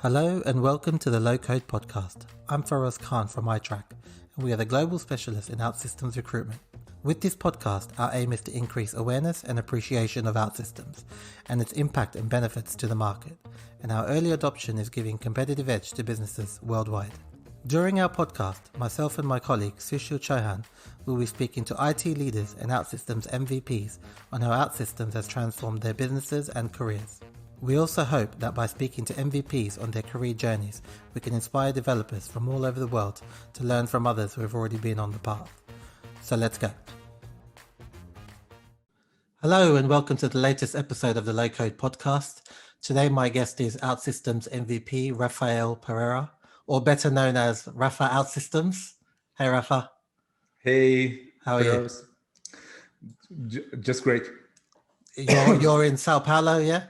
Hello and welcome to the Low Code Podcast. I'm Faraz Khan from iTrack, and we are the global specialists in OutSystems recruitment. With this podcast, our aim is to increase awareness and appreciation of OutSystems and its impact and benefits to the market, and our early adoption is giving competitive edge to businesses worldwide. During our podcast, myself and my colleague Sushil Chauhan will be speaking to IT leaders and OutSystems MVPs on how OutSystems has transformed their businesses and careers. We also hope that by speaking to MVPs on their career journeys, we can inspire developers from all over the world to learn from others who have already been on the path. So let's go. Hello and welcome to the latest episode of the Low Code Podcast. Today my guest is OutSystems MVP Rafael Pereira, or better known as Rafa OutSystems. Hey Rafa. Hey. How are you? Just great. You're in Sao Paulo, yeah?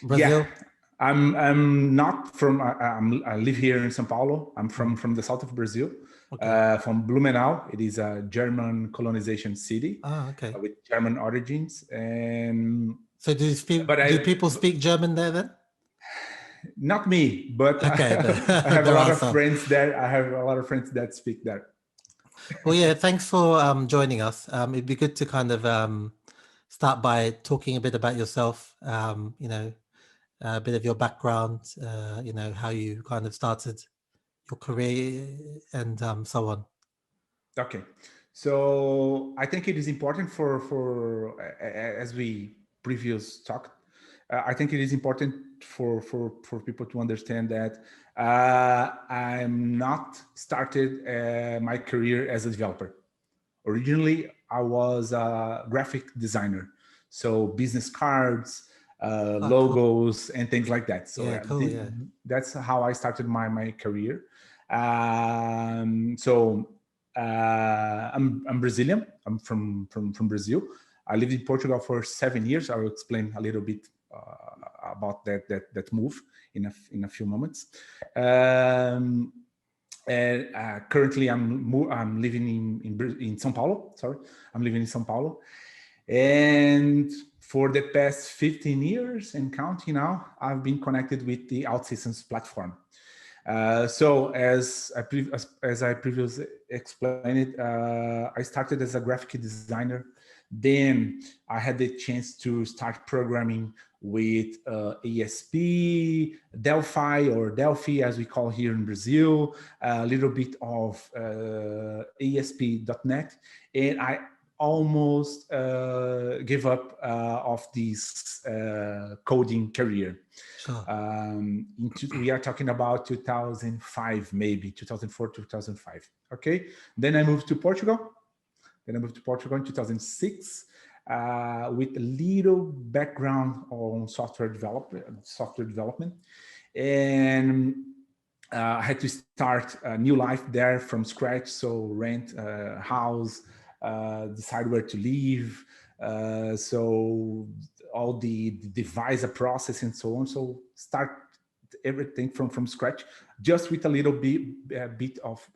Brazil? Yeah, I'm not from. I live here in São Paulo. I'm from the south of Brazil, okay. From Blumenau. It is a German colonization city. Okay. With German origins. And so do people speak German there then? Not me, but okay, I have a lot of friends there. I have a lot of friends that speak there. Well, yeah, thanks for joining us. It'd be good to kind of start by talking a bit about yourself. A bit of your background, how you kind of started your career and so on. Okay. So I think it is important for as we previous talked, I think it is important for people to understand that I'm not started my career as a developer. Originally, I was a graphic designer. So business cards, logos, cool. And things like that. So that's how I started my career. I'm Brazilian. I'm from Brazil. I lived in Portugal for 7 years. I will explain a little bit about that move in a few moments. And currently, I'm living in São Paulo. Sorry, I'm living in São Paulo, and for the past 15 years and counting now, I've been connected with the OutSystems platform. So as I previously explained, I started as a graphic designer. Then I had the chance to start programming with ASP, Delphi as we call here in Brazil, a little bit of ASP.NET, and I almost give up of this coding career. Sure. We are talking about 2005, maybe 2004, 2005. Okay. Then I moved to Portugal. In 2006 with a little background on software development. And I had to start a new life there from scratch. So rent a house, decide where to live. So all the devise a process and so on. So start everything from scratch, just with a little bit of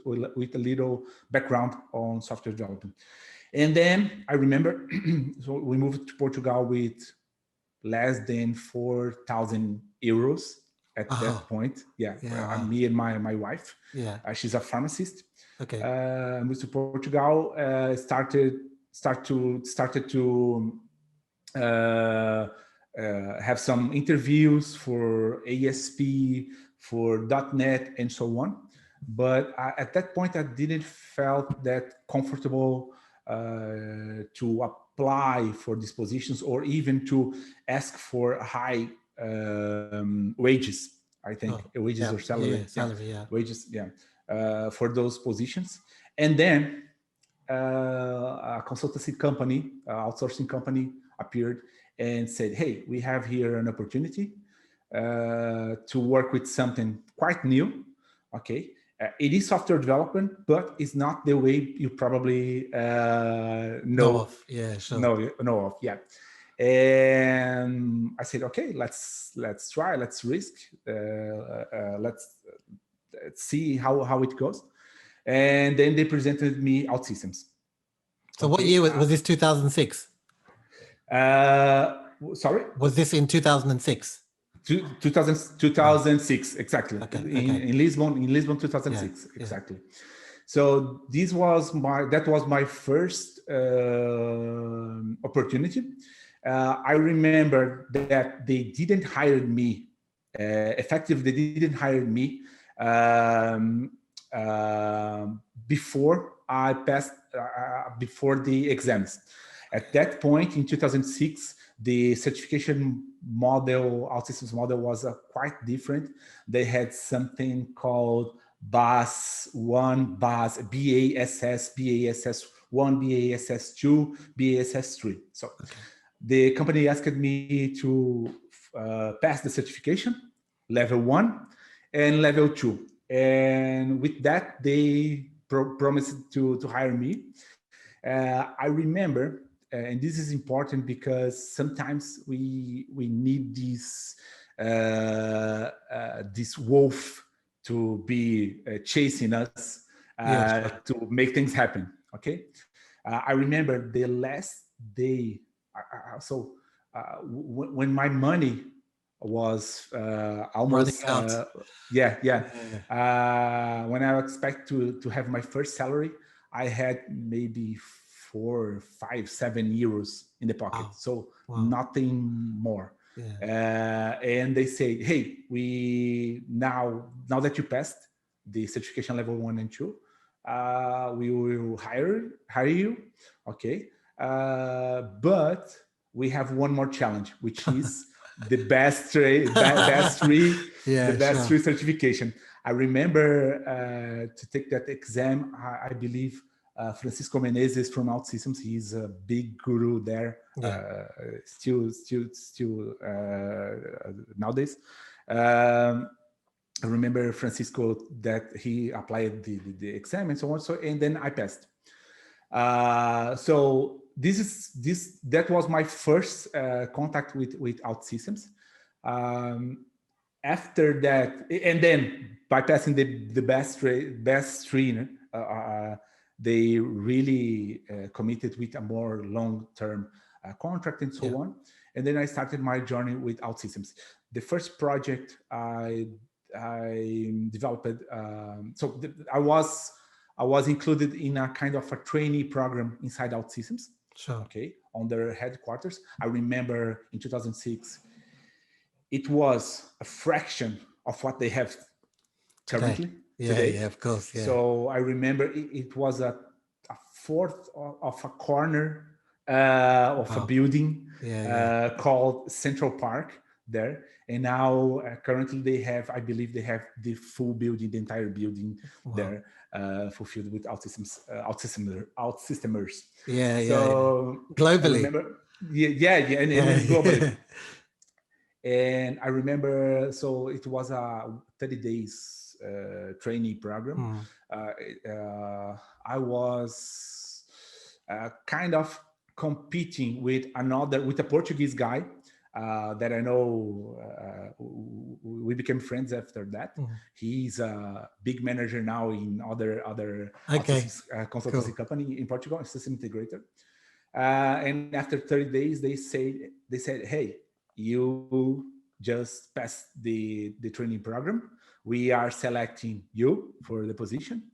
with a little background on software development. And then I remember, so we moved to Portugal with less than 4,000 euros at that point. Me and my wife. She's a pharmacist. Okay. Moved to Portugal. Started to have some interviews for ASP, for .NET, and so on. But at that point, I didn't felt that comfortable to apply for these positions or even to ask for high wages. I think wages or salary. Wages, for those positions. And then a consultancy company, outsourcing company appeared and said, hey, we have here an opportunity to work with something quite new. Okay. It is software development, but it's not the way you probably know of. Yeah, sure. Know of. Yeah. And I said, okay, let's try, let's risk, let's see how it goes. And then they presented me OutSystems. So what year was this? 2006? Sorry? Was this in 2006? 2006, exactly. Okay. In Lisbon, 2006, exactly. So that was my first opportunity. I remember that they didn't hire me. Effectively, they didn't hire me um, before I passed before the exams. At that point in 2006, the certification model, OutSystems model, was quite different. They had something called BAS1, BASS1, BASS2, BASS3. So the company asked me to pass the certification, level 1 and level 2. And with that, they promised to hire me. I remember, and this is important because sometimes we need this wolf to be chasing us to make things happen. Okay, I remember the last day. When my money was almost running out. When I expect to have my first salary, I had maybe 4, 5, 7 euros in the pocket. So nothing more. And they say, hey, we now that you passed the certification level 1 and 2, we will hire you. Okay. But we have one more challenge, which is the best three certification. I remember to take that exam. I believe Francisco Menezes from OutSystems. He's a big guru there, still nowadays. I remember Francisco that he applied the exam and so on. And then I passed. So that was my first contact with OutSystems. After that, and then by passing the best three, they really committed with a more long-term contract and so on. And then I started my journey with OutSystems. The first project I developed, I was included in a kind of a trainee program inside OutSystems. Okay, on their headquarters. I remember in 2006, it was a fraction of what they have currently today. Yeah, of course. Yeah. So I remember it was a fourth of a corner of a building called Central Park there. And now currently I believe they have the full building, the entire building there fulfilled with OutSystemers. So globally. I remember, and globally. And I remember, so it was a 30 days trainee program. I was kind of competing with a Portuguese guy that I know. We became friends after that. He's a big manager now in other consultancy company in Portugal, a system integrator. And after 30 days, they said, hey, you just passed the training program. We are selecting you for the position.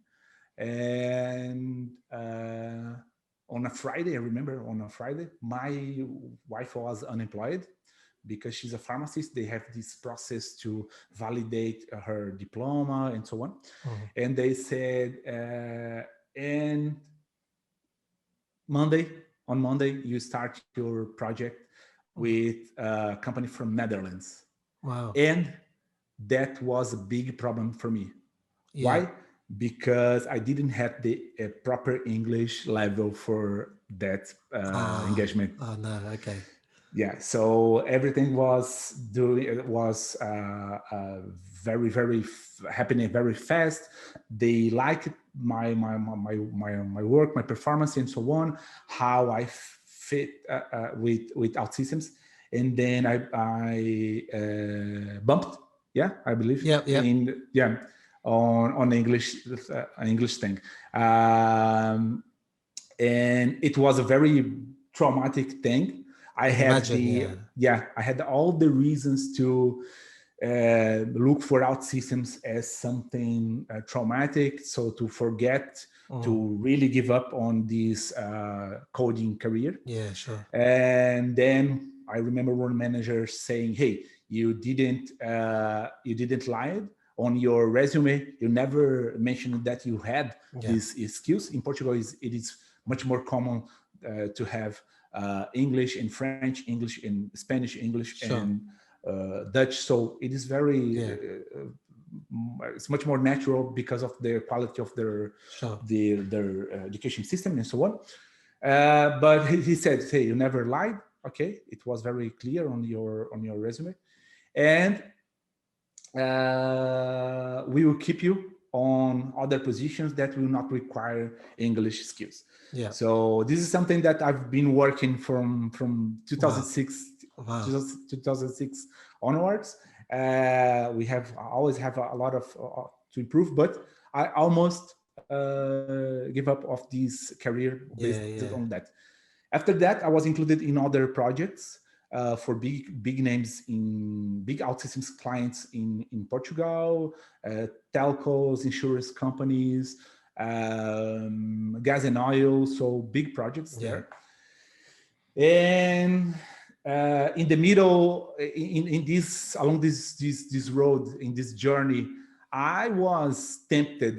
And on a Friday, I remember on a Friday, my wife was unemployed because she's a pharmacist. They have this process to validate her diploma and so on. And they said, and on Monday, you start your project with a company from Netherlands. Wow. And that was a big problem for me. Why? Because I didn't have the proper English level for that engagement. Oh no, okay. Yeah, so everything was very, very happening very fast. They liked my work, my performance, and so on. How I fit with OutSystems, and then I bumped. Yeah, I believe. On English thing, and it was a very traumatic thing. I can had imagine, I had all the reasons to look for OutSystems as something traumatic, so to forget, to really give up on this coding career. Yeah, sure. And then I remember one manager saying, "Hey, you didn't lie on your resume. You never mentioned that you had Yeah, these skills. In Portugal, it is much more common to have English and French, English and Spanish, English sure. and Dutch. So it is very Yeah, it's much more natural because of the quality of sure. their education system and so on." But he said, "Hey, you never lied. Okay, it was very clear on your resume, and we will keep you on other positions that will not require English skills." Yeah. So this is something that I've been working from Wow. 2006 Wow. 2006 onwards. We have always have a lot of to improve, but I almost give up of this career based Yeah, on yeah. that. After that, I was included in other projects for big names in big OutSystems clients in Portugal, telcos, insurance companies, gas and oil, so big projects Yeah. there. And in the middle, in this along this road, in this journey, I was tempted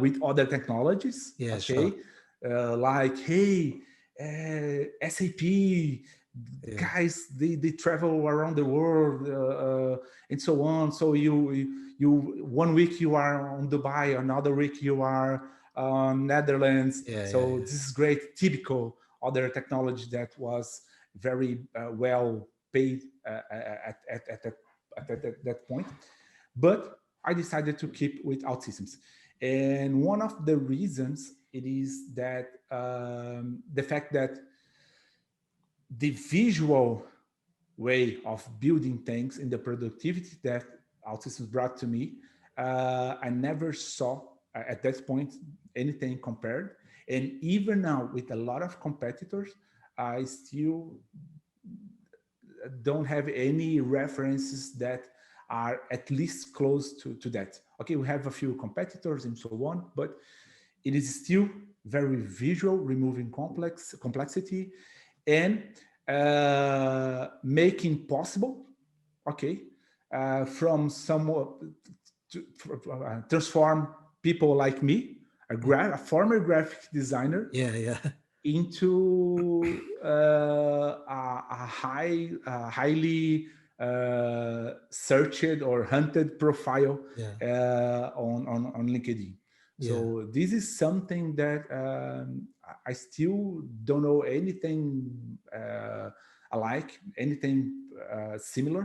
with other technologies. Yeah, sure. Okay, like, hey, SAP Yeah. guys, they travel around the world and so on. So you 1 week you are on Dubai, another week you are on Netherlands. Yeah, yeah, So yeah. this is great, typical other technology that was very well paid at that point. But I decided to keep with OutSystems. And one of the reasons it is that the fact that the visual way of building things and the productivity that OutSystems brought to me, I never saw at that point anything compared. And even now, with a lot of competitors, I still don't have any references that are at least close to that. Okay, we have a few competitors and so on, but it is still very visual, removing complexity and making possible, okay, from somewhat to transform people like me, a former graphic designer, Yeah, yeah. into highly searched or hunted profile Yeah. on LinkedIn. Yeah. So this is something that I still don't know anything alike, anything similar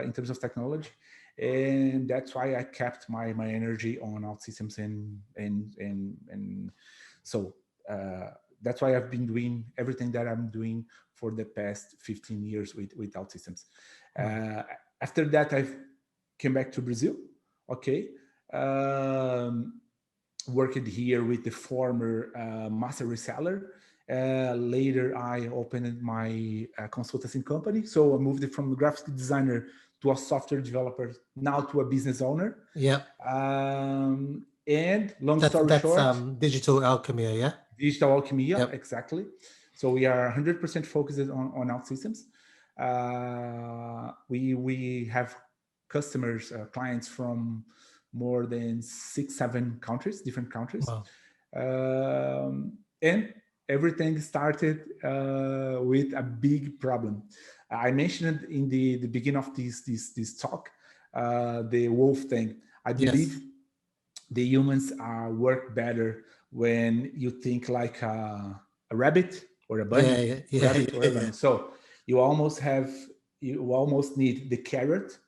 in terms of technology, and that's why I kept my energy on OutSystems and so. That's why I've been doing everything that I'm doing for the past 15 years with OutSystems. Wow. After that, I came back to Brazil. Okay. Um, Worked here with the former master reseller. Later, I opened my consultancy company. So I moved from a graphic designer to a software developer, now to a business owner. Yeah. And long That's story that's short, Digital Alchemia, yeah? Digital Alchimia, Yep. exactly. So we are 100% focused on OutSystems. We have customers, clients from more than 6, 7 countries, different countries, Wow. and everything started with a big problem. I mentioned it in the beginning of this talk, the wolf thing. I Yes. believe the humans work better when you think like a rabbit or a Yeah, bunny, yeah, yeah, rabbit or yeah, a yeah. bunny. So you almost have you almost need the carrot,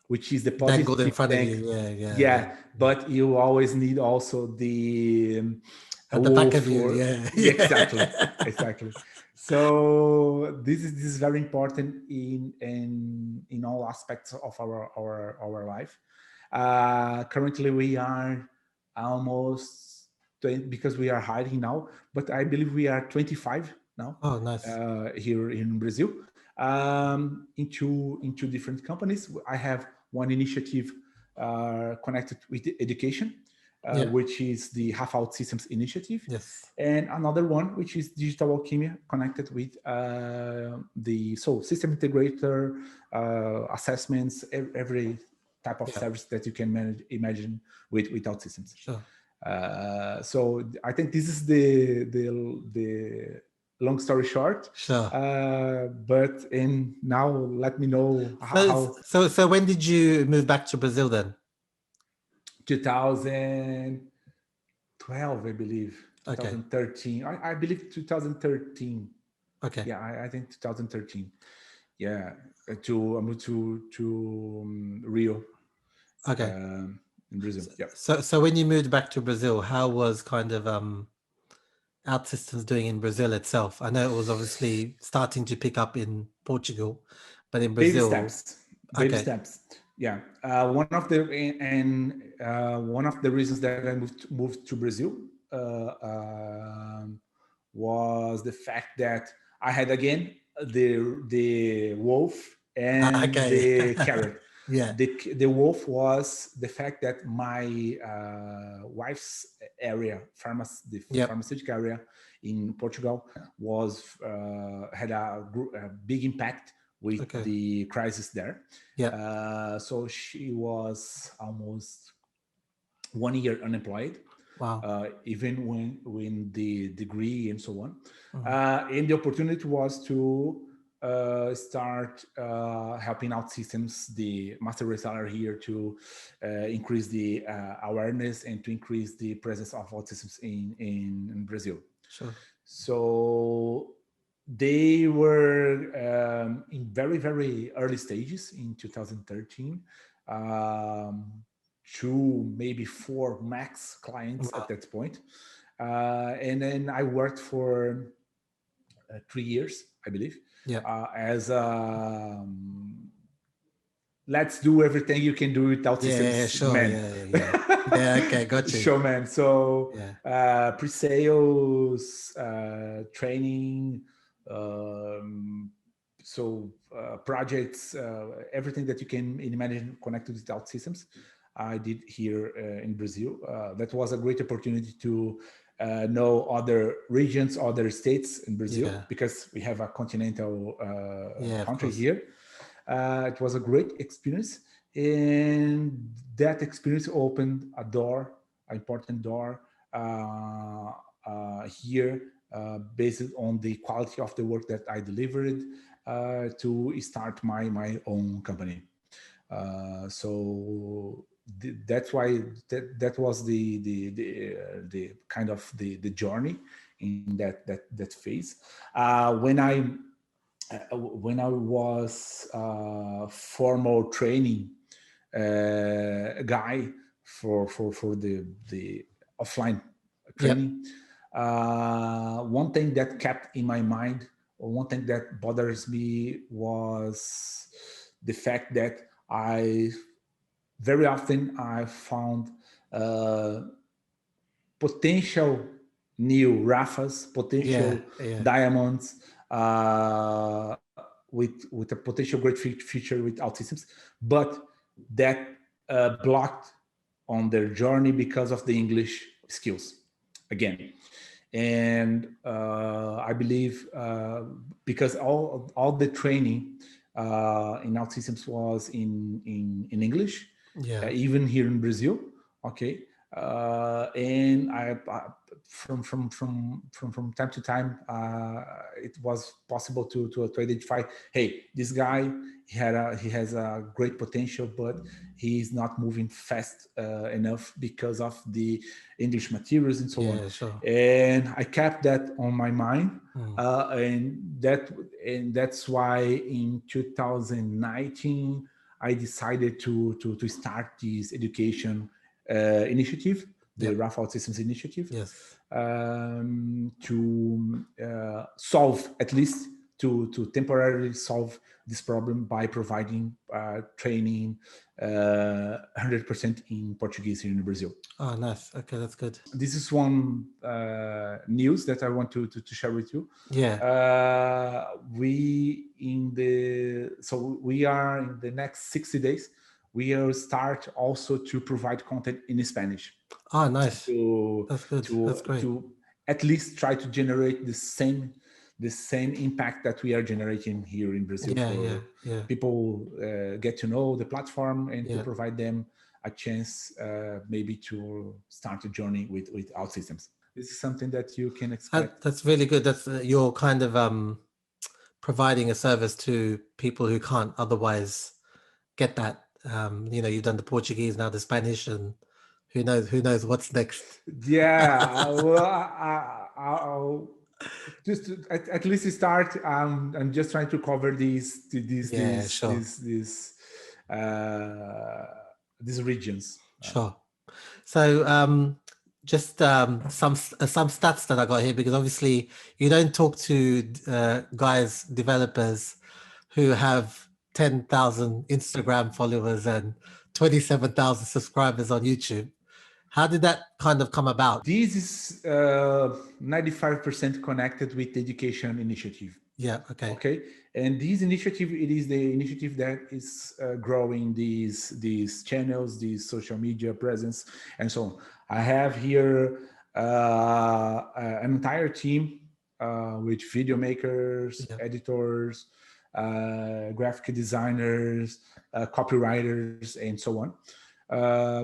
which is the Dangled in positive front of thing. you. Yeah, yeah, yeah, Yeah, yeah. but you always need also the a At the back of wolf you. or Yeah, yeah, exactly, yeah. exactly. So this is very important in all aspects of our life. Currently, we are almost 20, because we are hiding now, but I believe we are 25 now, Oh, nice. here in Brazil, into different companies. I have one initiative connected with education, Yeah. which is the Half Out Systems initiative, Yes. and another one which is Digital Alchimia, connected with the system integrator, assessments, every type of Yeah. service that you can imagine with OutSystems. Sure. So I think this is the long story short. Sure. And now let me know So, how so when did you move back to Brazil then? 2012, I believe, Okay. 2013. I believe 2013. Okay. Yeah, I think 2013. Yeah, to I moved to Rio, Okay. in Brazil. Yeah. So when you moved back to Brazil, how was kind of OutSystems doing in Brazil itself? I know it was obviously starting to pick up in Portugal, but in Baby Brazil, steps. Baby okay. steps. Yeah. One of the reasons that I moved to Brazil was the fact that I had again the wolf and Okay. the carrot. Yeah. The wolf was the fact that my wife's area, the Yep. pharmaceutical area in Portugal, was had a big impact with Okay. the crisis there. Yeah. So she was almost 1 year unemployed, Wow. even when the degree and so on. Mhm. And the opportunity was to start helping OutSystems, the master reseller here, to increase the awareness and to increase the presence of OutSystems in Brazil. Sure. So they were in very, very early stages in 2013. Two, maybe four max clients Wow. at that point. And then I worked for 3 years, I believe, Yeah. as let's do everything you can do without Yeah. systems Sure. man. Yeah. Yeah. Okay. Got you. Showman. So Yeah. pre-sales, training, projects, everything that you can imagine connected with OutSystems, I did here in Brazil. That was a great opportunity to know other regions, other states in Brazil, Yeah. because we have a continental Yeah. Of country course. here. It was a great experience, and that experience opened a door, an important door here, based on the quality of the work that I delivered, to start my own company. So that's why that was the kind of the journey in that phase. When I was formal training guy for the offline Yep. training, one thing that kept in my mind, or one thing that bothers me, was the fact that I very often I found uh, potential new Rafas, Yeah. potential Yeah. diamonds, with a potential great future with OutSystems, but that blocked on their journey because of the English skills again. And I believe because all the training in OutSystems was in English, Yeah. even here in Brazil. Okay, and from time to time, it was possible to identify, hey, this guy, he has a great potential, but he's not moving fast enough because of the English materials and so on. Yeah. Sure. And I kept that on my mind, Mm. and that's why in 2019 I decided to start this education initiative, the Yep. Rafa Systems initiative, Yes. to solve, at least to temporarily solve this problem by providing training 100% in Portuguese here in Brazil. Oh, nice. Okay, that's good. This is one news that I want to share with you. Yeah. We are in the next 60 days. We will start also to provide content in Spanish. Oh, nice. That's good. That's great. To at least try to generate the same impact that we are generating here in Brazil. Yeah. People get to know the platform and to provide them a chance maybe to start a journey with OutSystems. This is something that you can expect. That's really good. That's you're kind of providing a service to people who can't otherwise get that. You've done the Portuguese, now the Spanish, and who knows what's next. Yeah, well, I'll just at least start. I'm just trying to cover these regions. Sure. So just some stats that I got here, because obviously you don't talk to developers who have 10,000 Instagram followers and 27,000 subscribers on YouTube. How did that kind of come about? This is 95% connected with the education initiative. Yeah. Okay. And this initiative, it is the initiative that is growing these channels, these social media presence, and so on. I have here an entire team with video makers, editors, graphic designers, copywriters, and so on.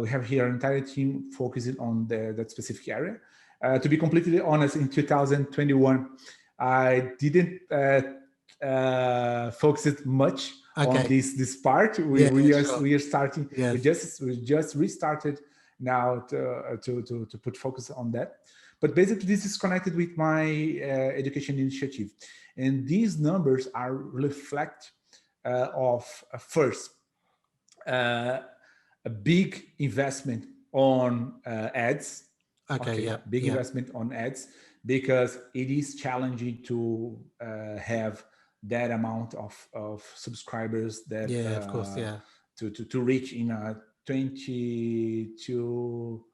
We have here an entire team focusing on that specific area. To be completely honest, in 2021, I didn't focus it much on this part. We are starting. We just restarted now to put focus on that. But basically, this is connected with my education initiative, and these numbers are reflect of first. A big investment on ads. Big investment on ads, because it is challenging to have that amount of subscribers that of course, to reach in a 22.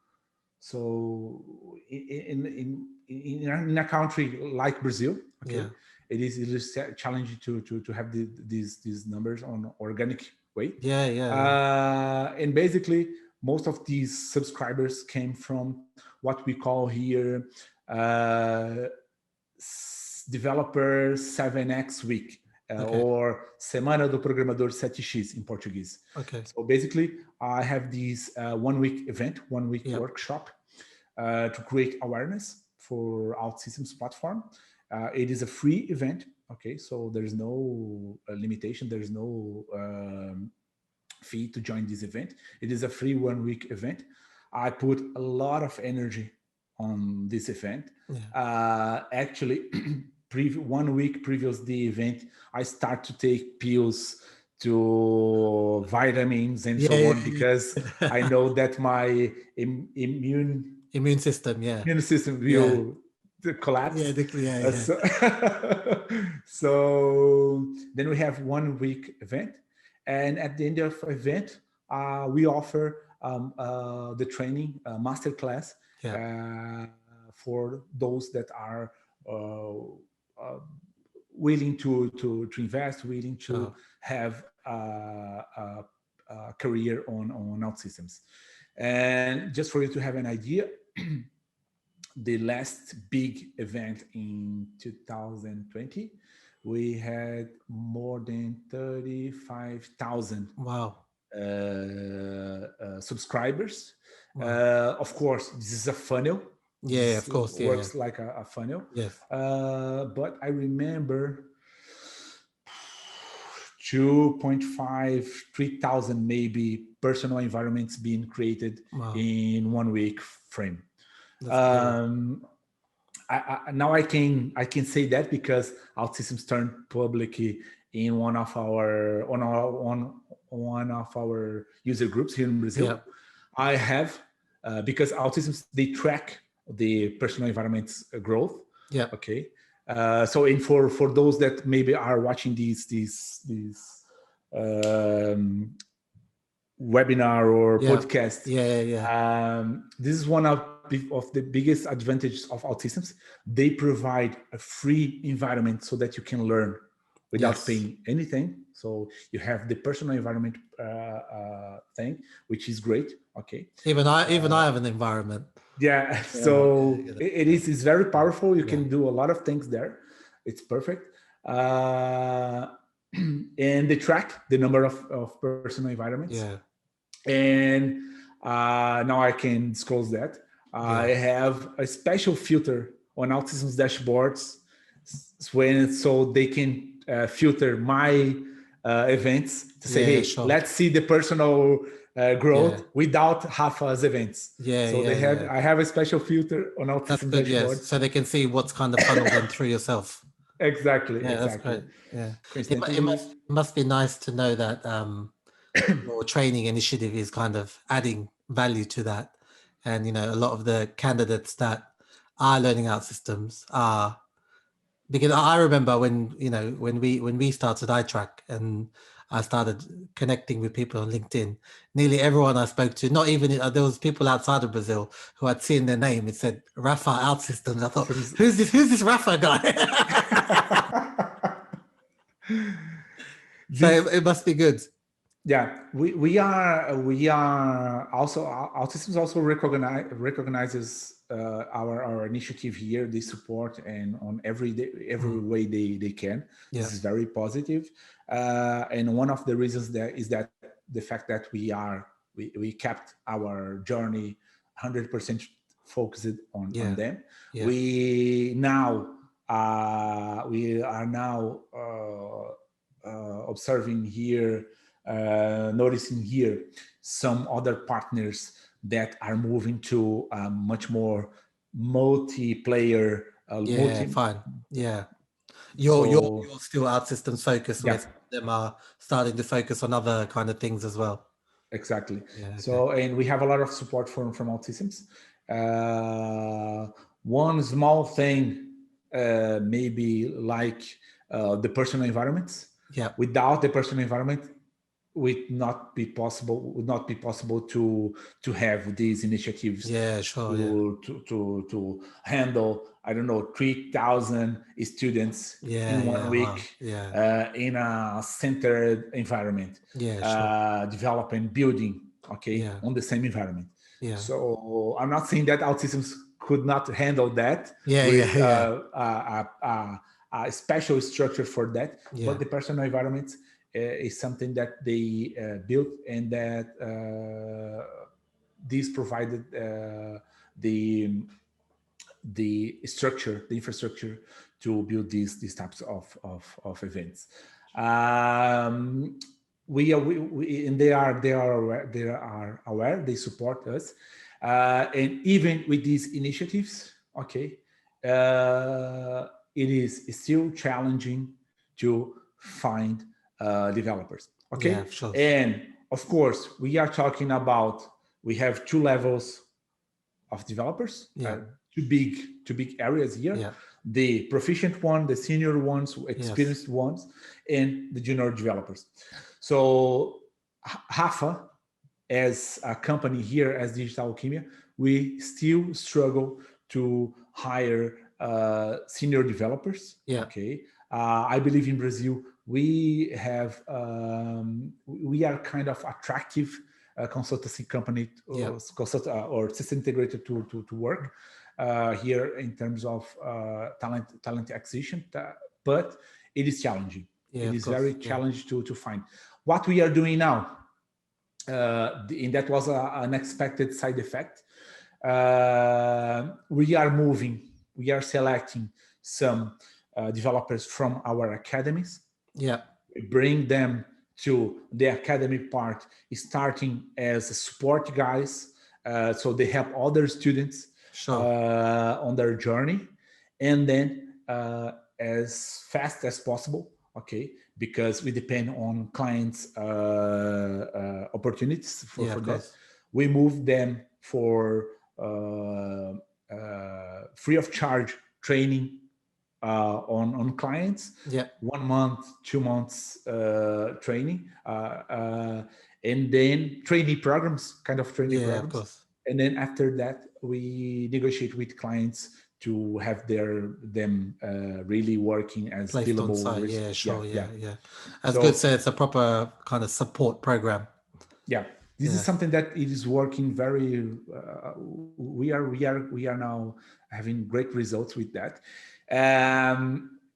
So in a country like Brazil, it is challenging to have these numbers on organic way. And basically, most of these subscribers came from what we call here Developer 7X Week, or Semana do Programador 7X in Portuguese. So basically, I have this 1 week event, 1 week workshop to create awareness for OutSystems platform. It is a free event. So there's no limitation. There's no fee to join this event. It is a free 1 week event. I put a lot of energy on this event. Actually, 1 week previous the event, I start to take pills to vitamins and so on, because I know that my immune system will collapse. So then we have 1 week event, and at the end of the event, we offer the training masterclass for those that are willing to invest, willing to have a career on OutSystems. And just for you to have an idea, the last big event in 2020, we had more than 35,000 subscribers. Of course, this is a funnel. Of course, works like a funnel. But I remember 2.5, 3,000 maybe personal environments being created in 1 week frame. Now I can say that because OutSystems turned public in one of our user groups here in Brazil. I have because OutSystems, they track the personal environment's growth. So, and for those that maybe are watching these webinar or podcast, this is one of the biggest advantages of OutSystems. They provide a free environment so that you can learn without paying anything. So you have the personal environment thing, which is great. Okay. Even I have an environment. Yeah. So it's very powerful. You can do a lot of things there. It's perfect. And they track the number of personal environments. Yeah. And now I can disclose that. I have a special filter on OutSystems dashboards so they can filter my events to say, hey, let's see the personal growth without Rafa's events. I have a special filter on OutSystems dashboards. So they can see what's kind of funneled them through yourself. Exactly. That's great. It must be nice to know that your training initiative is kind of adding value to that. And, a lot of the candidates that are learning OutSystems are, because I remember when we started iTrack and I started connecting with people on LinkedIn, nearly everyone I spoke to, not even, there was people outside of Brazil who had seen their name. It said Rafa OutSystems. I thought, who's this Rafa guy? So it must be good. Yeah, we are also, OutSystems also recognizes our initiative here. They support and on every way they can. This is very positive. And one of the reasons there is that the fact that we kept our journey 100% focused on them. We are now observing here, noticing here some other partners that are moving to a much more multiplayer. You're still OutSystems focused, where them are starting to focus on other kind of things as well. Exactly. So, and we have a lot of support from OutSystems. One small thing, maybe like the personal environments. Without the personal environment, would not be possible to have these initiatives. To handle, I don't know, 3,000 students in 1 week in a centered environment, developing, building, on the same environment. So I'm not saying that OutSystems could not handle that with a special structure for that, but the personal environment is something that they built, and that these provided the structure, the infrastructure to build these types of events. And they are aware. They support us, and even with these initiatives, it is still challenging to find developers. And of course, we are talking about, we have 2 levels of developers, two big areas here. The proficient one, the senior ones, experienced ones, and the junior developers. So Rafa, as a company here, as Digital Alchimia, we still struggle to hire senior developers. I believe in Brazil we have we are kind of attractive consultancy company, or system integrator to work here in terms of talent acquisition, but it is challenging. It is very challenging to find. What we are doing now, and that was an unexpected side effect. We are selecting some developers from our academies. We bring them to the academic part, starting as support guys, so they help other students on their journey, and then as fast as possible, because we depend on clients' opportunities for that. We move them for free of charge training on clients. Yeah. 1 month, 2 months training, and then trainee programs, kind of trainee Yeah, of programs. course. And then after that, we negotiate with clients to have them really working as Placed on billable. site. Yeah, Yeah, sure. yeah. Yeah. As Good So said, it's a proper kind of support program. yeah, this is Yeah. something that it is working very. We are now having great results with that.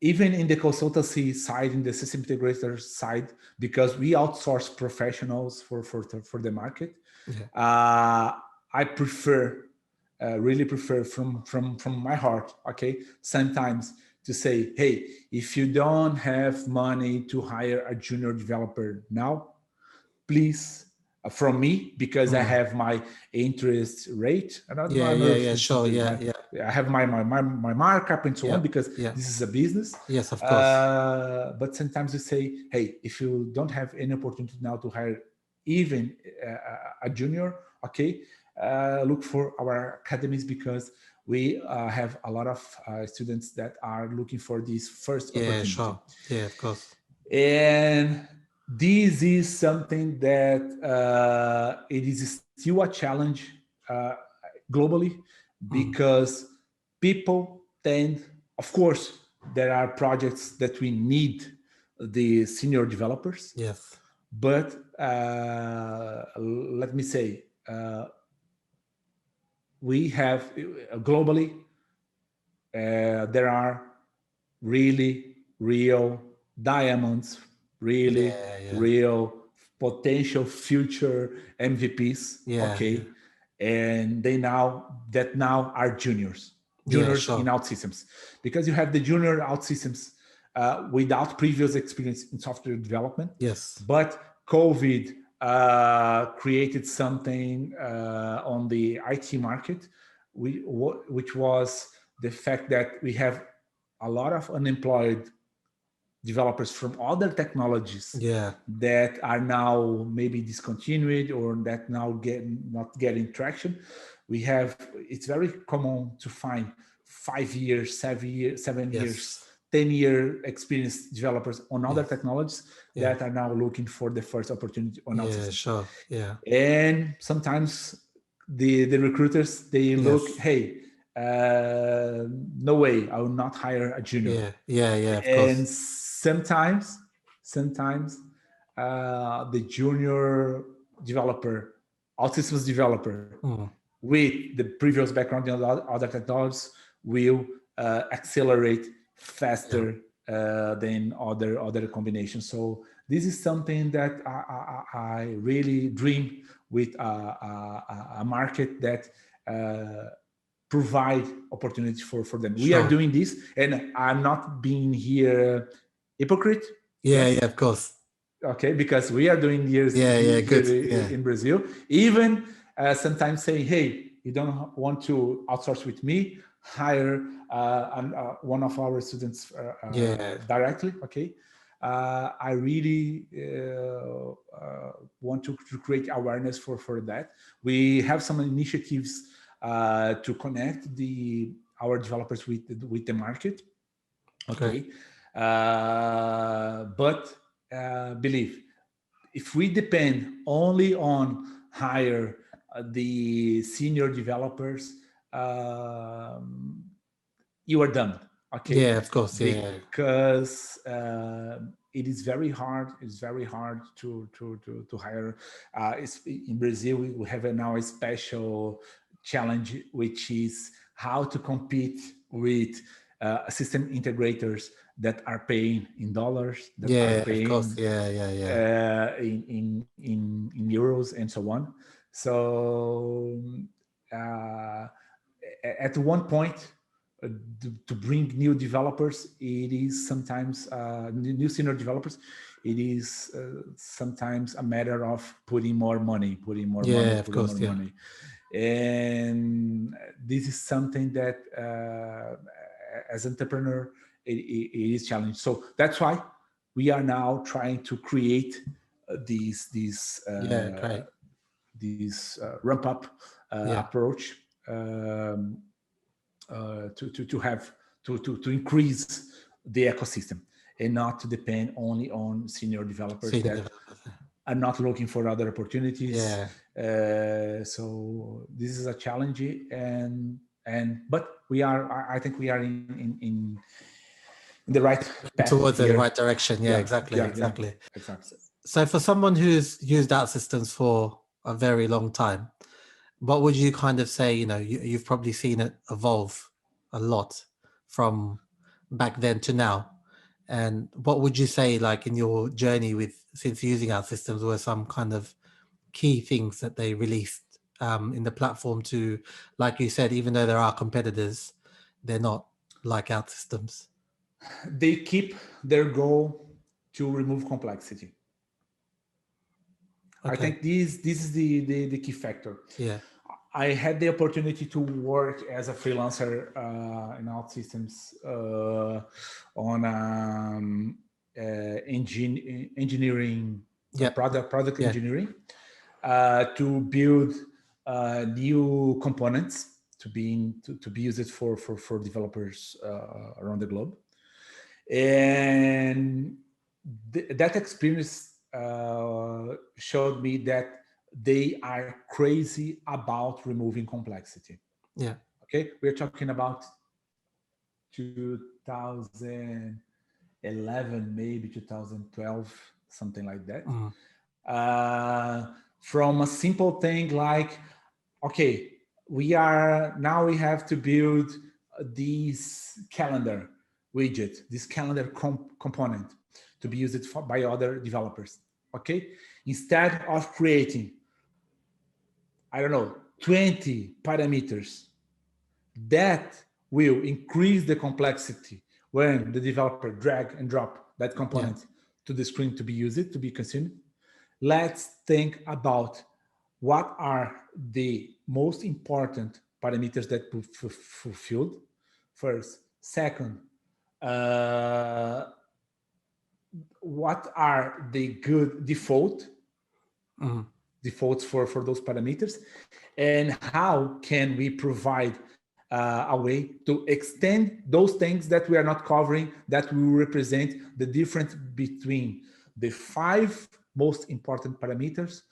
Even in the consultancy side, in the system integrator side, because we outsource professionals for the market. Yeah. I prefer, really prefer from my heart. Okay, sometimes to say, hey, if you don't have money to hire a junior developer now, please, from me, because I have my interest rate. I don't Yeah, know yeah, if yeah, this is sure. the Yeah, yeah. I have my markup and so on, Yep. because Yeah. this is a business. Yes, of course. But sometimes you say, hey, if you don't have any opportunity now to hire even a junior, okay, look for our academies, because we have a lot of students that are looking for this first Yeah, opportunity. sure. Yeah, of course. And this is something that it is still a challenge globally, because people tend, of course, there are projects that we need the senior developers, Yes. but let me say, we have globally, there are really real diamonds, really Yeah, yeah. real potential future MVPs. Yeah, yeah. Okay, and they now are Yeah, juniors in sure. OutSystems, because you have the junior OutSystems without previous experience in software development, Yes. but COVID created something on the IT market, which was the fact that we have a lot of unemployed developers from other technologies Yeah. that are now maybe discontinued, or that now not getting traction. We have, it's very common to find 5 years, 7 years, 7 years, Yes. 10-year experienced developers on other Yes. technologies Yeah. that are now looking for the first opportunity on Yeah, OutSystems. sure. Yeah. And sometimes the recruiters, they look, Yes. hey, no way, I will not hire a junior. Yeah. Yeah, yeah, of And course. sometimes the junior developer, OutSystems developer, with the previous background in other technologies, will accelerate Yeah. faster than other combinations. So this is something that I really dream with a market that provide opportunities for them. We are Sure. doing this, and I'm not being here hypocrite. Yeah, Yes, yeah, of course. okay, because we are doing years Yeah, yeah, good. here Yeah. in Brazil. Even sometimes saying, "Hey, you don't want to outsource with me? Hire one of our students Yeah. directly." Okay, I really want to create awareness for that. We have some initiatives to connect our developers with the market. Great. Okay, but believe, if we depend only on hire the senior developers, um, you are done. Okay, Yeah, of course. Yeah. because it is very hard. It's very hard to hire. In Brazil, we have now a special challenge, which is how to compete with system integrators that are paying in dollars, that are Yeah, of course. paying Yeah, yeah, yeah. in euros and so on. So uh, at one point, to bring new developers, it is sometimes new senior developers. It is sometimes a matter of putting more money, Yeah, of putting more course. Yeah. money, and this is something that as entrepreneur, it is challenging. So that's why we are now trying to create these Yeah, great. ramp up Yeah. approach, um, to to increase the ecosystem and not to depend only on senior developers that are not looking for other opportunities. So this is a challenge, but I think we are in the right path towards here. the right direction. Exactly. So for someone who's used OutSystems for a very long time, what would you kind of say, you've probably seen it evolve a lot from back then to now. And what would you say, like in your journey since using OutSystems, were some kind of key things that they released in the platform to, like you said, even though there are competitors, they're not like OutSystems? They keep their goal to remove complexity. Okay. I think this is the key factor. Yeah. I had the opportunity to work as a freelancer in OutSystems on engineering, product engineering, to build new components to be used for developers around the globe, and that experience showed me that they are crazy about removing complexity. Yeah. Okay, we're talking about 2011, maybe 2012, something like that. From a simple thing like, okay, we have to build this calendar widget, this calendar component to be used by other developers. Okay, instead of creating, I don't know, 20 parameters that will increase the complexity when the developer drag and drop that component to the screen to be used, to be consumed. Let's think about what are the most important parameters that we fulfilled first. Second, what are the good defaults for those parameters, and how can we provide a way to extend those things that we are not covering, that will represent the difference between the 5 most important parameters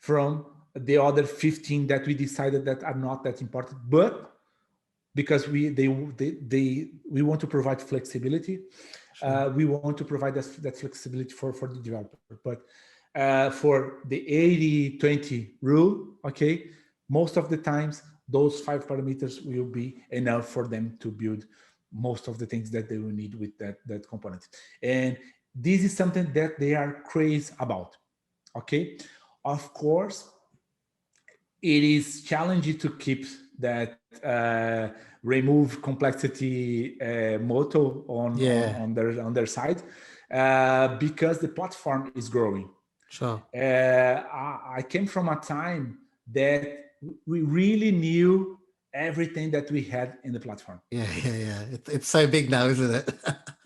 from the other 15 that we decided that are not that important, but because we want to provide flexibility. Sure. We want to provide that flexibility for the developer. But for the 80-20 rule, okay, most of the times those 5 parameters will be enough for them to build most of the things that they will need with that component. And this is something that they are crazy about. Okay, of course, it is challenging to keep that remove complexity motto on their side because the platform is growing. Sure. I came from a time that we really knew everything that we had in the platform. Yeah. It's so big now, isn't it?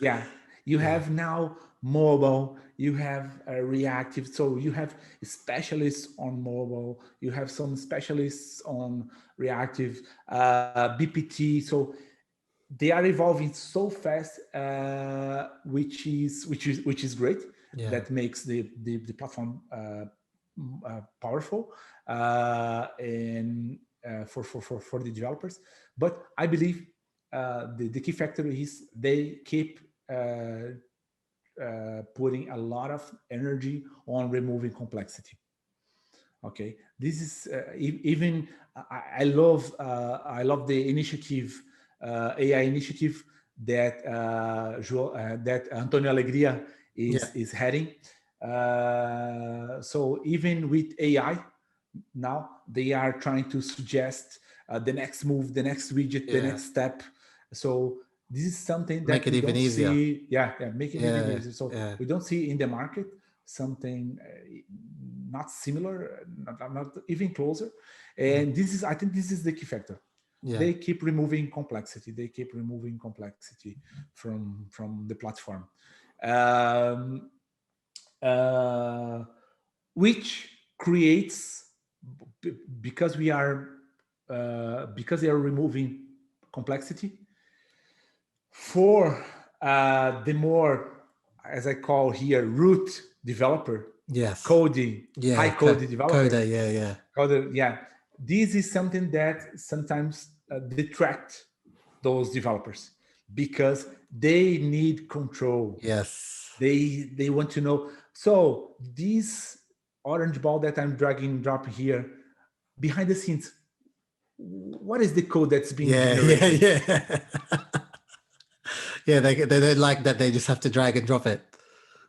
Yeah. You have now mobile, you have reactive, so you have specialists on mobile, you have some specialists on reactive, BPT. So they are evolving so fast, which is great. Yeah. That makes the platform powerful and for the developers. But I believe the key factor is they keep putting a lot of energy on removing complexity. Okay, this is even I love the initiative, AI initiative that that Antonio Alegria is heading. So even with AI now, they are trying to suggest the next move, the next widget, the next step. So this is something that make it even easier. See, make it even easier. So we don't see in the market something not similar, not even closer. And this is, I think, this is the key factor. Yeah. They keep removing complexity. They keep removing complexity from the platform, which creates, because they are removing complexity, For the more, as I call here, root developer, Yes. coding, high coding developer, Coder. Yeah. coder, yeah, this is something that sometimes detract those developers because they need control. Yes. They want to know. So this orange ball that I'm dragging and drop here behind the scenes, what is the code that's being Yeah. generated? Yeah. They don't like that. They just have to drag and drop it.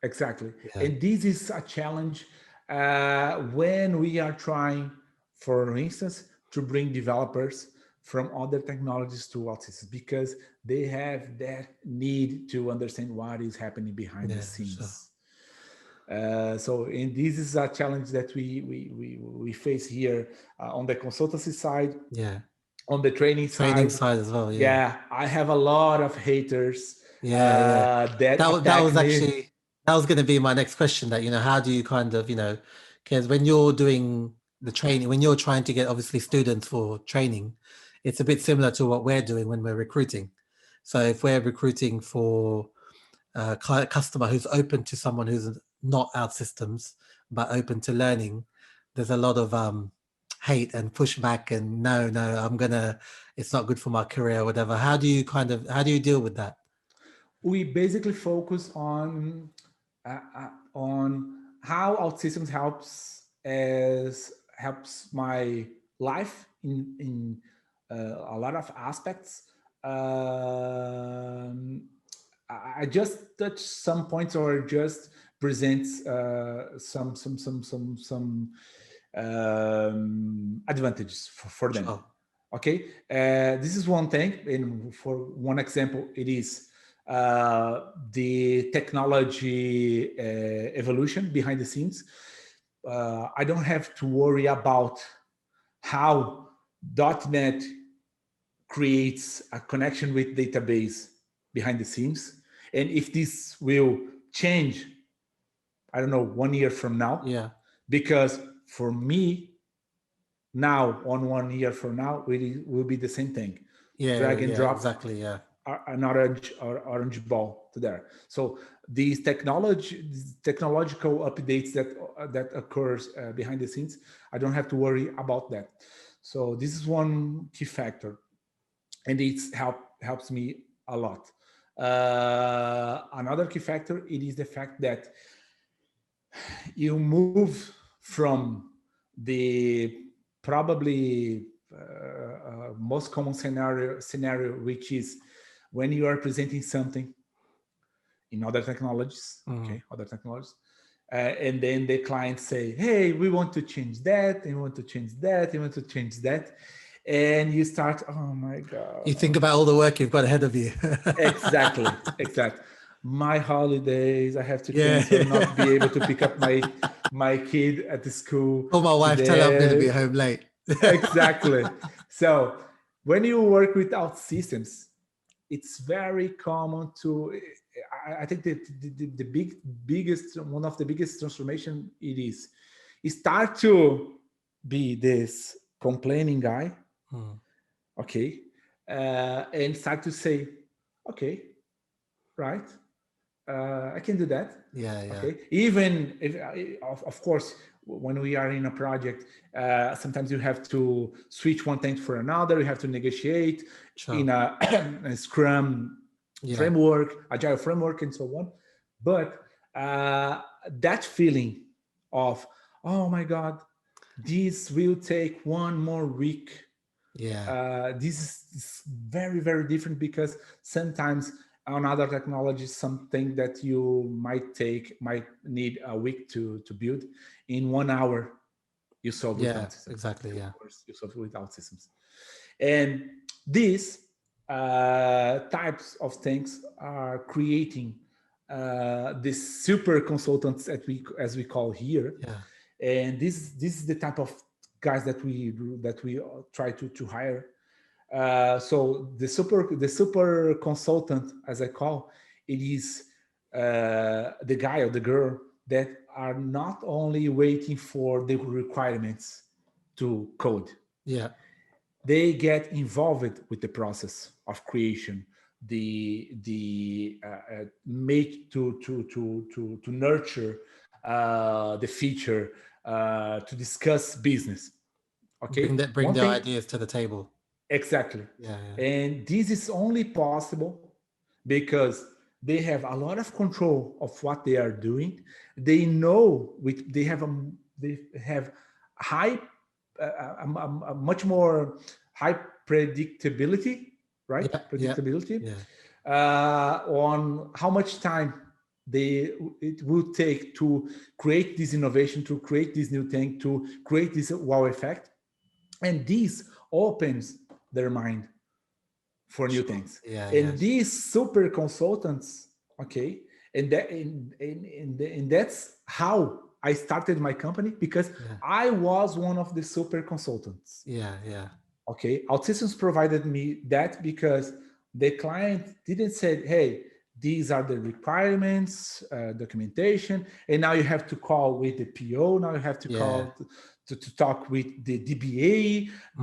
Exactly. Yeah. And this is a challenge when we are trying, for instance, to bring developers from other technologies to OutSystems because they have that need to understand what is happening behind the Yeah. Sure. scenes. And this is a challenge that we face here on the consultancy side, Yeah. on the training Training side. side as well. Yeah. Yeah, I have a lot of haters Yeah. that That attack was me. actually that was going to be my next question. That how do you kind of because when you're doing the training, when you're trying to get obviously students for training, it's a bit similar to what we're doing when we're recruiting. So if we're recruiting for a customer who's open to someone who's not OutSystems but open to learning, there's a lot of hate and pushback and no, it's not good for my career or whatever. How do you deal with that? We basically focus on how OutSystems helps my life in a lot of aspects. I just touch some points or just present some advantages for them. Sure. Okay, this is one thing, and for one example, it is the technology evolution behind the scenes. I don't have to worry about how .NET creates a connection with database behind the scenes, and if this will change, I don't know, 1 year from now. Yeah. Because for me, now on 1 year from now, it will be the same thing. Yeah. Drag and Yeah. drop Exactly. Yeah. an orange ball to there. So these technological updates that occurs behind the scenes, I don't have to worry about that. So this is one key factor, and it's helps me a lot. Another key factor, it is the fact that you move from the probably most common scenario, which is when you are presenting something in other technologies, Mm. okay, other technologies, and then the client say, "Hey, we want to change that, and we want to change that, and we want to change that," and you start, "Oh my god!" You think about all the work you've got ahead of you. Exactly, exactly. My holidays, I have to Yeah. cancel, not be able to pick up my kid at the school Call my wife, tell her I'm going to be today. home late. Exactly. So when you work with OutSystems, it's very common to. I think that the biggest one of the biggest transformation it is. You start to be this complaining guy, Hmm. okay, and start to say, okay, right, I can do that. Yeah. Okay, even if, of course, when we are in a project, sometimes you have to switch one thing for another. You have to negotiate Sure. in a Scrum Yeah. framework, Agile framework, and so on. But that feeling of, oh my God, this will take one more week. Yeah. This is very, very different because sometimes on other technologies, something that you might need a week to build, in 1 hour you solve Yeah. without systems. Exactly. 2 Yeah. hours you solve without systems. And these types of things are creating this super consultants as we call here. Yeah. And this is the type of guys that we try to hire. So the super consultant, as I call it, is the guy or the girl that are not only waiting for the requirements to code, Yeah. they get involved with the process of creation. make to nurture the feature, to discuss business. Okay, Bring one their thing ideas to the table. exactly, Yeah, and this is only possible because they have a lot of control of what they are doing. They know they have high a much more high predictability, right? yeah, yeah, Predictability yeah, on how much time it will take to create this innovation, to create this new thing, to create this wow effect, and this opens their mind for new sure. things. Yeah, yeah, And these super consultants, okay, and that's how I started my company, because yeah, I was one of the super consultants. yeah, yeah, Okay, OutSystems provided me that because the client didn't say, "Hey, these are the requirements, documentation, and now you have to call with the PO. Now you have to yeah. call to talk with the DBA,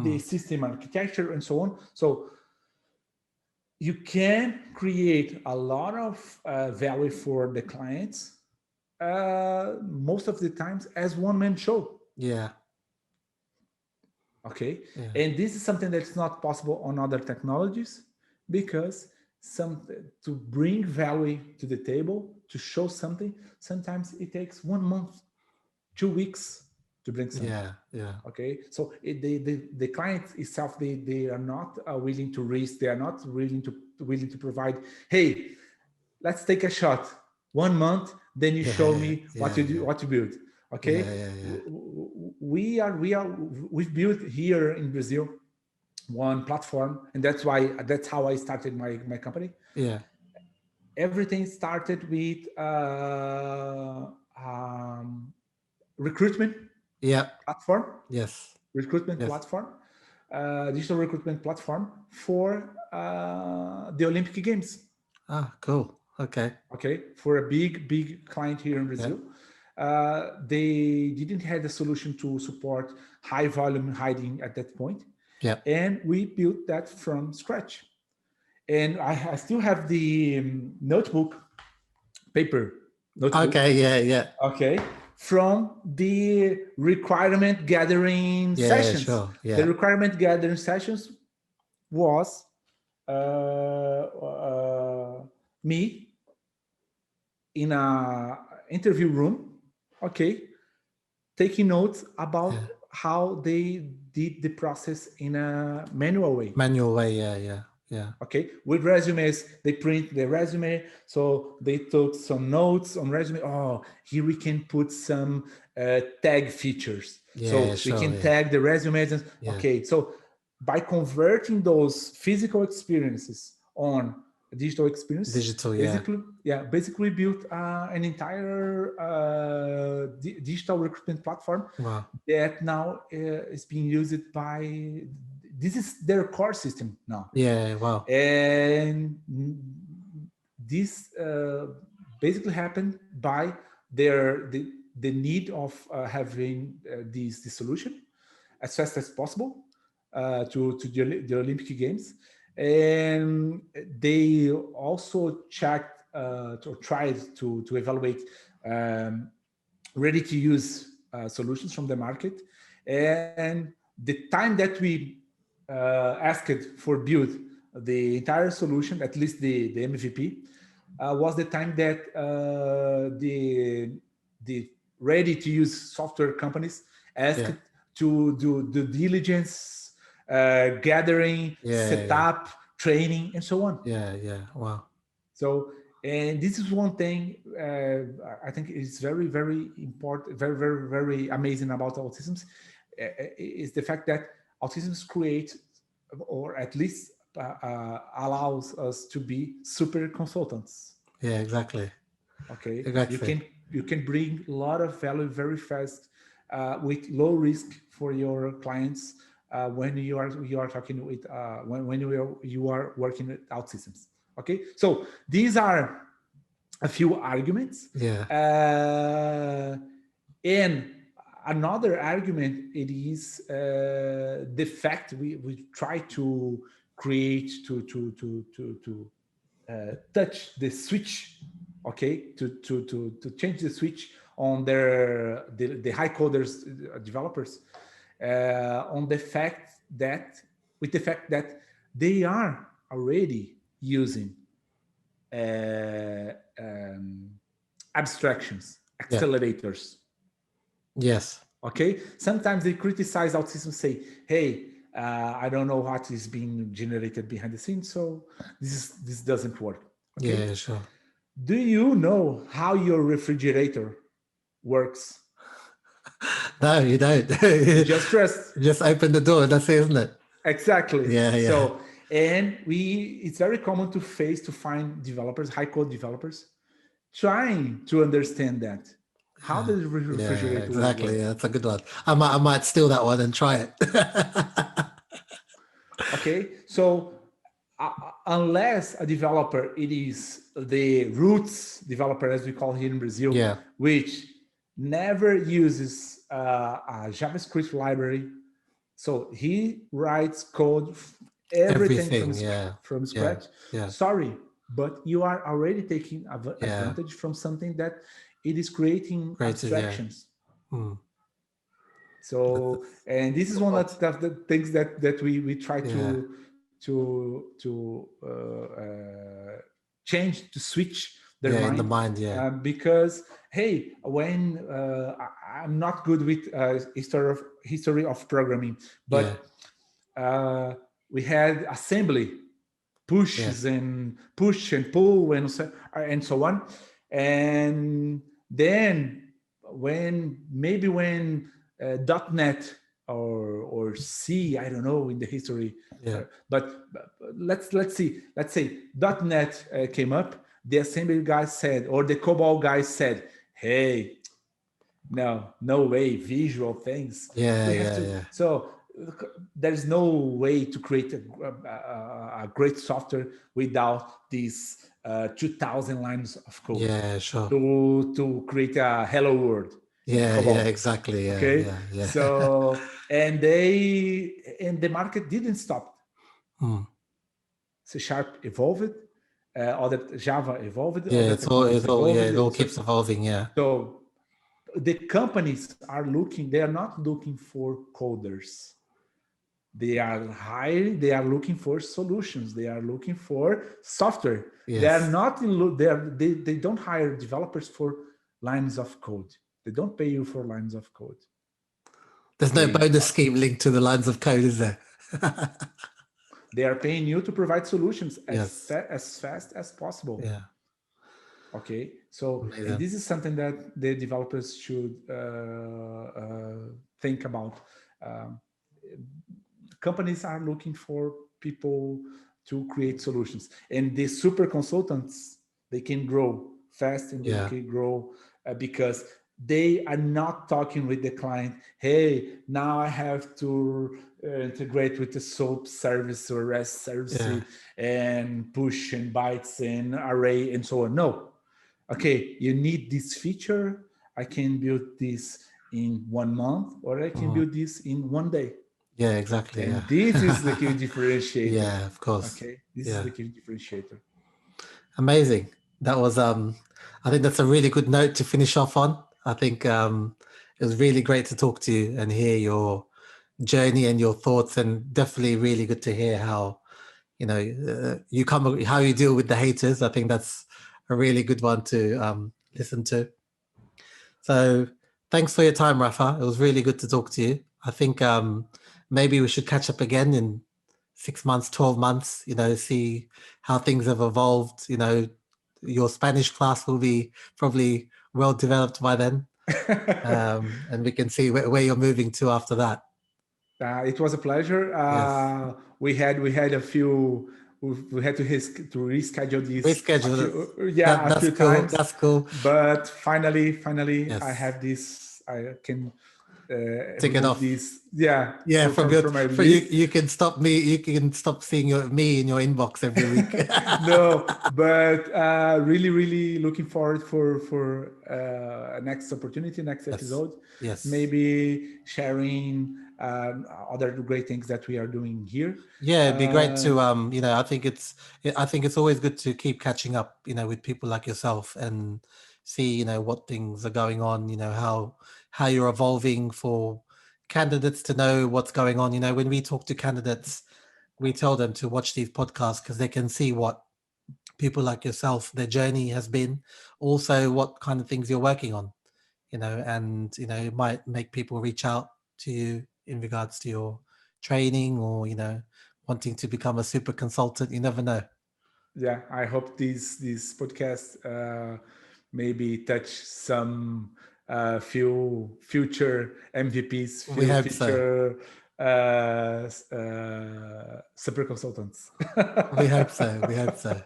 the Mm. system architecture, and so on." So you can create a lot of value for the clients most of the times as one man show. Yeah, Okay, yeah, and this is something that's not possible on other technologies, because some to bring value to the table, to show something, sometimes it takes 1 month, 2 weeks to bring something. yeah, yeah, Okay, so the client itself, they are not willing to risk, they are not willing to provide, hey, let's take a shot, 1 month, then you show yeah, me what yeah, you do, yeah, what you build. yeah, Okay, yeah, yeah, we've built here in Brazil one platform, and that's how I started my company. yeah, Everything started with recruitment yeah, platform, yes, recruitment yes. platform, digital recruitment platform for the Olympic Games. Ah, cool. Okay. Okay, for a big client here in Yeah, Brazil. They didn't have a solution to support high volume hiding at that point, yeah. and we built that from scratch. And I still have the notebook, paper notebook, Okay. Yeah, yeah, okay, from the requirement gathering yeah. sessions. Sure. The Yeah, requirement gathering sessions was me in a interview room, okay, taking notes about yeah. how they did the process in a manual way. Manual way. Yeah, yeah, yeah, Okay, with resumes, they print the resume, so they took some notes on resume. Oh, here we can put some tag features, yeah. so we Sure. can Yeah, tag the resumes. yeah. Okay, so by converting those physical experiences on a digital experience, Digital. Yeah. basically built an entire digital recruitment platform Wow. that now is being used by. This is their core system now, Yeah. Wow. and this basically happened by the need of having this solution as fast as possible to the Olympic Games, and they also checked or tried to evaluate ready to use solutions from the market, and the time that we asked for build the entire solution, at least the MVP, was the time that the ready to use software companies asked Yeah. to do due diligence, gathering, Yeah. Yeah. setup, training, and so on. Yeah. Yeah. Wow. So, and this is one thing I think is very, very important, very, very, very amazing about OutSystems, is the fact that OutSystems create, or at least allows us to be super consultants. Yeah. Exactly. Okay, Exactly. you can bring a lot of value very fast with low risk for your clients when you are talking with when you are working with OutSystems. Okay, so these are a few arguments, Yeah. and another argument, it is the fact we try to create to touch the switch, okay, to change the switch on the high coders developers on the fact that they are already using abstractions, accelerators. Yes. Okay. Sometimes they criticize OutSystems, say, "Hey, I don't know what is being generated behind the scenes, so this doesn't work." Okay. Yeah, sure. Do you know how your refrigerator works? No, you don't. You just trust. Just open the door. That's it, isn't it? Exactly. Yeah, yeah. So, and it's very common to find developers, high code developers, trying to understand that. How does the refrigerator exactly. work? Yeah, that's a good one. I might steal that one and try it. Okay. So, unless a developer, it is the roots developer, as we call here in Brazil, Yeah. which never uses a JavaScript library. So he writes code, everything from scratch. Yeah. Sorry, but you are already taking advantage from something that it is creating abstractions. So, and this is one of the things that we try to change, to switch their mind. In the mind, because hey, when I'm not good with history of programming, but we had assembly push and pull and so on, and then when .NET or C, I don't know in the history, but let's say .NET came up, the assembly guy said, or the COBOL guy said, "Hey, no way, visual things. We have to." So there's no way to create a great software without these 2,000 lines of code. Yeah, sure. To create a hello world. Yeah, exactly. Yeah, okay. Yeah. So and the market didn't stop. C# evolved, other Java evolved. Yeah, it all keeps evolving. Yeah. So the companies are looking. They are not looking for coders. They are looking for solutions. They are looking for software. Yes. They are not. They don't hire developers for lines of code. They don't pay you for lines of code. There's no bonus scheme linked to the lines of code, is there? They are paying you to provide solutions as fast as possible. Yeah. Okay. So and this is something that the developers should think about. Companies are looking for people to create solutions, and the super consultants, they can grow fast and they can grow because they are not talking with the client. Hey, now I have to integrate with the SOAP service or REST service and push and bytes and array and so on. No. Okay, you need this feature. I can build this in 1 month, or I can build this in 1 day. Yeah, exactly. And this is the key differentiator. Yeah, of course. Okay, this is the key differentiator. Amazing. That was I think that's a really good note to finish off on. I think it was really great to talk to you and hear your journey and your thoughts, and definitely really good to hear how how you deal with the haters. I think that's a really good one to listen to. So thanks for your time, Rafa. It was really good to talk to you. I think maybe we should catch up again in 6 months, 12 months, see how things have evolved. Your Spanish class will be probably well developed by then. And we can see where you're moving to after that. It was a pleasure. Yes. We had a few. We had to reschedule this. That's a few cool. times. That's cool. But finally, I have this. I can take it off. This, from my list. You can stop me. You can stop seeing me in your inbox every week. No, but really looking forward for next opportunity, next episode. Yes. Maybe sharing other great things that we are doing here. Yeah, it'd be great to I think it's always good to keep catching up, with people like yourself and see, what things are going on, how you're evolving, for candidates to know what's going on. When we talk to candidates, we tell them to watch these podcasts because they can see what people like yourself, their journey has been, also what kind of things you're working on, and it might make people reach out to you in regards to your training, or wanting to become a super consultant. You never know. Yeah, I hope this podcast maybe touch some few future MVPs, We few hope so. future super consultants. We hope so. We hope so.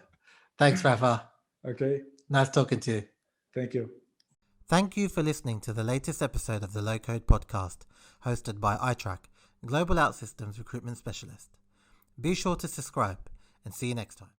Thanks, Rafa. Okay, Nice talking to you. thank you. Thank you for listening to the latest episode of the Low Code Podcast, hosted by iTrack, Global OutSystems Recruitment Specialist. Be sure to subscribe, and see you next time.